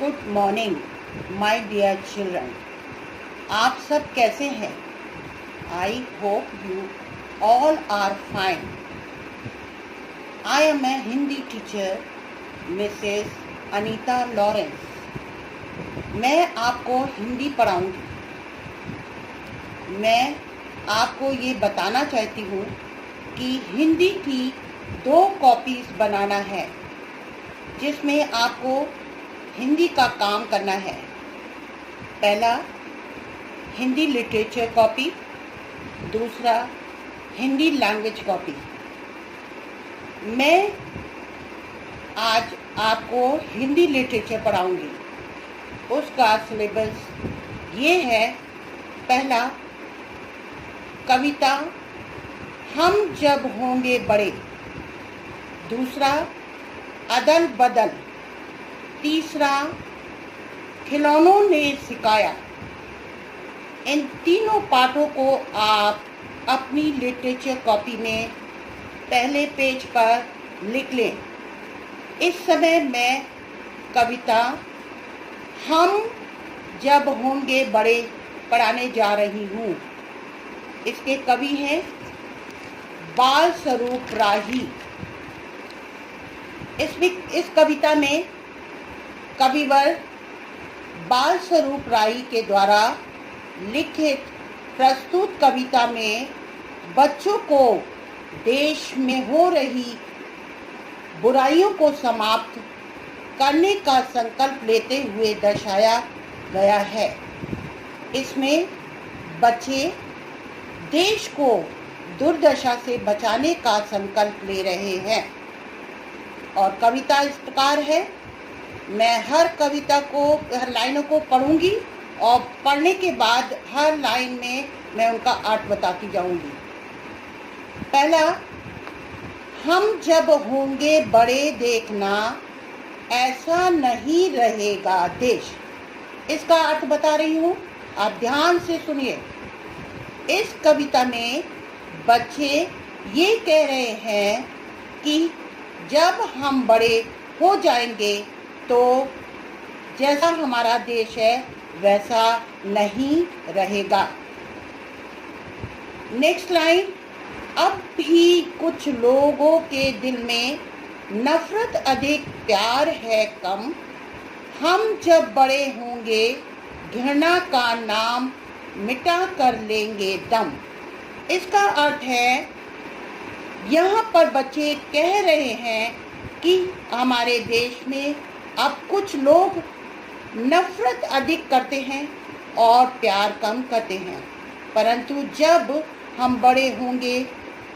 Good morning my dear children. आप सब कैसे हैं? I hope you all are fine. I am a Hindi teacher Mrs Anita Lawrence. मैं आपको हिंदी पढ़ाऊंगी। मैं आपको ये बताना चाहती हूँ कि हिंदी की 2 कॉपीज़ बनाना है जिसमें आपको हिंदी का काम करना है। पहला हिंदी लिटरेचर कॉपी, दूसरा हिंदी लैंग्वेज कॉपी। मैं आज आपको हिंदी लिटरेचर पढ़ाऊंगी। उसका सिलेबस ये है। पहला कविता हम जब होंगे बड़े, दूसरा अदल बदल, तीसरा खिलौनों ने सिखाया। इन तीनों पाठों को आप अपनी लिटरेचर कॉपी में पहले पेज पर लिख लें। इस समय मैं कविता हम जब होंगे बड़े पढ़ाने जा रही हूँ। इसके कवि हैं बाल स्वरूप राही। इस कविता में कविवर बाल स्वरूप राही के द्वारा लिखित प्रस्तुत कविता में बच्चों को देश में हो रही बुराइयों को समाप्त करने का संकल्प लेते हुए दर्शाया गया है। इसमें बच्चे देश को दुर्दशा से बचाने का संकल्प ले रहे हैं और कविता इस प्रकार है। मैं हर कविता को, हर लाइनों को पढ़ूंगी और पढ़ने के बाद हर लाइन में मैं उनका अर्थ बताती जाऊंगी। पहला, हम जब होंगे बड़े देखना ऐसा नहीं रहेगा देश। इसका अर्थ बता रही हूँ, आप ध्यान से सुनिए। इस कविता में बच्चे ये कह रहे हैं कि जब हम बड़े हो जाएंगे तो जैसा हमारा देश है वैसा नहीं रहेगा। नेक्स्ट लाइन, अब भी कुछ लोगों के दिल में नफरत अधिक, प्यार है कम। हम जब बड़े होंगे घृणा का नाम मिटा कर लेंगे दम। इसका अर्थ है, यहाँ पर बच्चे कह रहे हैं कि हमारे देश में अब कुछ लोग नफरत अधिक करते हैं और प्यार कम करते हैं, परंतु जब हम बड़े होंगे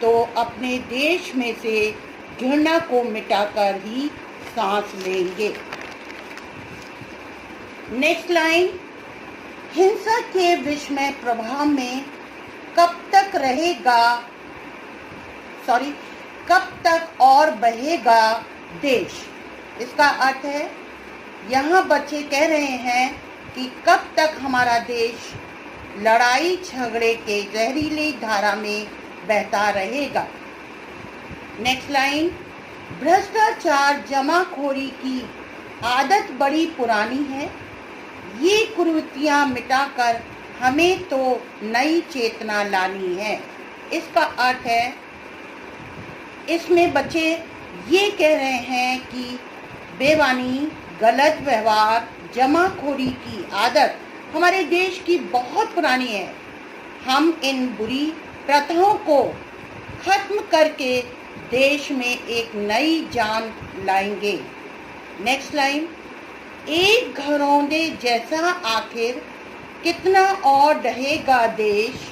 तो अपने देश में से घृणा को मिटाकर ही सांस लेंगे। नेक्स्ट लाइन, हिंसा के विषमय प्रभाव में कब तक और बहेगा देश। इसका अर्थ है, यहाँ बच्चे कह रहे हैं कि कब तक हमारा देश लड़ाई झगड़े के जहरीली धारा में बहता रहेगा। नेक्स्ट लाइन, भ्रष्टाचार जमाखोरी की आदत बड़ी पुरानी है। ये कुरीतियाँ मिटाकर हमें तो नई चेतना लानी है। इसका अर्थ है, इसमें बच्चे ये कह रहे हैं कि बेईमानी, गलत व्यवहार, जमाखोरी की आदत हमारे देश की बहुत पुरानी है। हम इन बुरी प्रथाओं को खत्म करके देश में एक नई जान लाएंगे। नेक्स्ट लाइन, एक घरौंदे जैसा आखिर कितना और ढहेगा देश।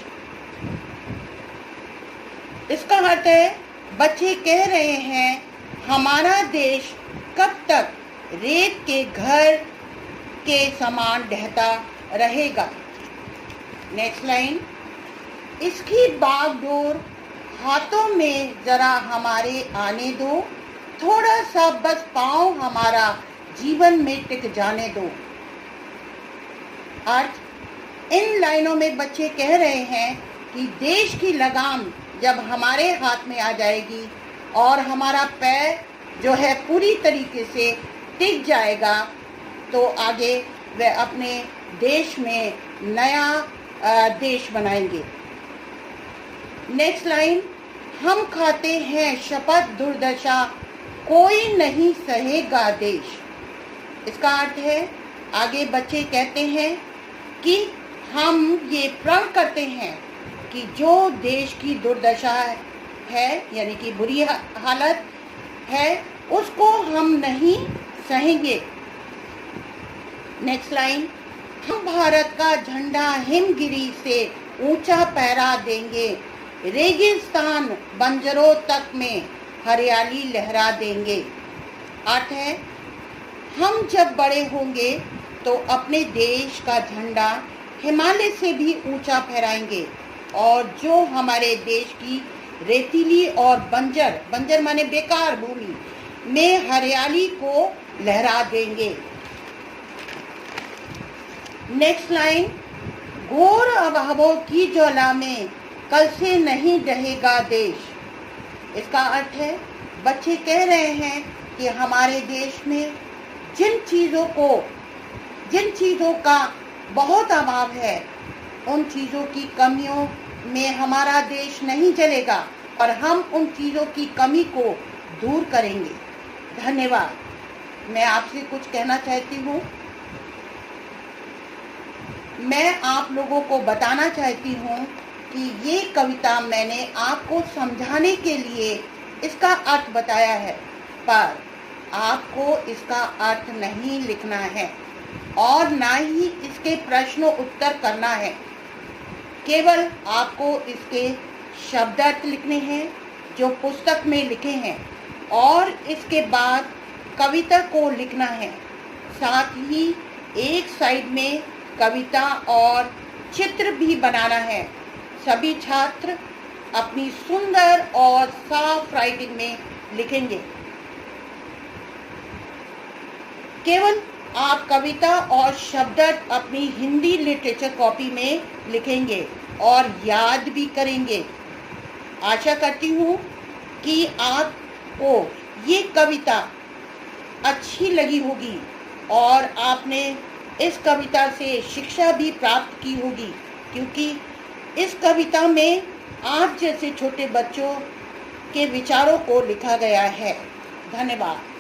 इसका अर्थ है, बच्चे कह रहे हैं हमारा देश कब तक रेत के घर के समान ढहता रहेगा। नेक्स्ट लाइन, इसकी बागडोर हाथों में जरा हमारे आने दो। थोड़ा सा बस पाँव हमारा जीवन में टिक जाने दो। अर्थ, इन लाइनों में बच्चे कह रहे हैं कि देश की लगाम जब हमारे हाथ में आ जाएगी और हमारा पैर जो है पूरी तरीके से टिक जाएगा तो आगे वे अपने देश में नया देश बनाएंगे। नेक्स्ट लाइन, हम खाते हैं शपथ दुर्दशा, कोई नहीं सहेगा देश। इसका अर्थ है, आगे बच्चे कहते हैं कि हम ये प्रण करते हैं कि जो देश की दुर्दशा है यानी कि बुरी हालत है उसको हम नहीं सहेंगे। नेक्स्ट लाइन, हम भारत का झंडा हिमगिरी से ऊंचा फहरा देंगे, रेगिस्तान बंजरों तक में हरियाली लहरा देंगे। अर्थ है, हम जब बड़े होंगे तो अपने देश का झंडा हिमालय से भी ऊंचा फहराएंगे और जो हमारे देश की रेतीली और बंजर माने बेकार भूमि में हरियाली को लहरा देंगे। नेक्स्ट लाइन, घोर अभावों की ज्वाला में कल से नहीं डहेगा देश। इसका अर्थ है, बच्चे कह रहे हैं कि हमारे देश में जिन चीज़ों का बहुत अभाव है, उन चीज़ों की कमियों में हमारा देश नहीं चलेगा और हम उन चीज़ों की कमी को दूर करेंगे। धन्यवाद। मैं आपसे कुछ कहना चाहती हूँ। मैं आप लोगों को बताना चाहती हूँ कि ये कविता मैंने आपको समझाने के लिए इसका अर्थ बताया है, पर आपको इसका अर्थ नहीं लिखना है और ना ही इसके प्रश्न उत्तर करना है। केवल आपको इसके शब्दार्थ लिखने हैं जो पुस्तक में लिखे हैं और इसके बाद कविता को लिखना है। साथ ही एक साइड में कविता और चित्र भी बनाना है। सभी छात्र अपनी सुंदर और साफ राइटिंग में लिखेंगे। केवल आप कविता और शब्दार्थ अपनी हिंदी लिटरेचर कॉपी में लिखेंगे और याद भी करेंगे। आशा करती हूँ कि आपको ये कविता अच्छी लगी होगी और आपने इस कविता से शिक्षा भी प्राप्त की होगी, क्योंकि इस कविता में आप जैसे छोटे बच्चों के विचारों को लिखा गया है। धन्यवाद।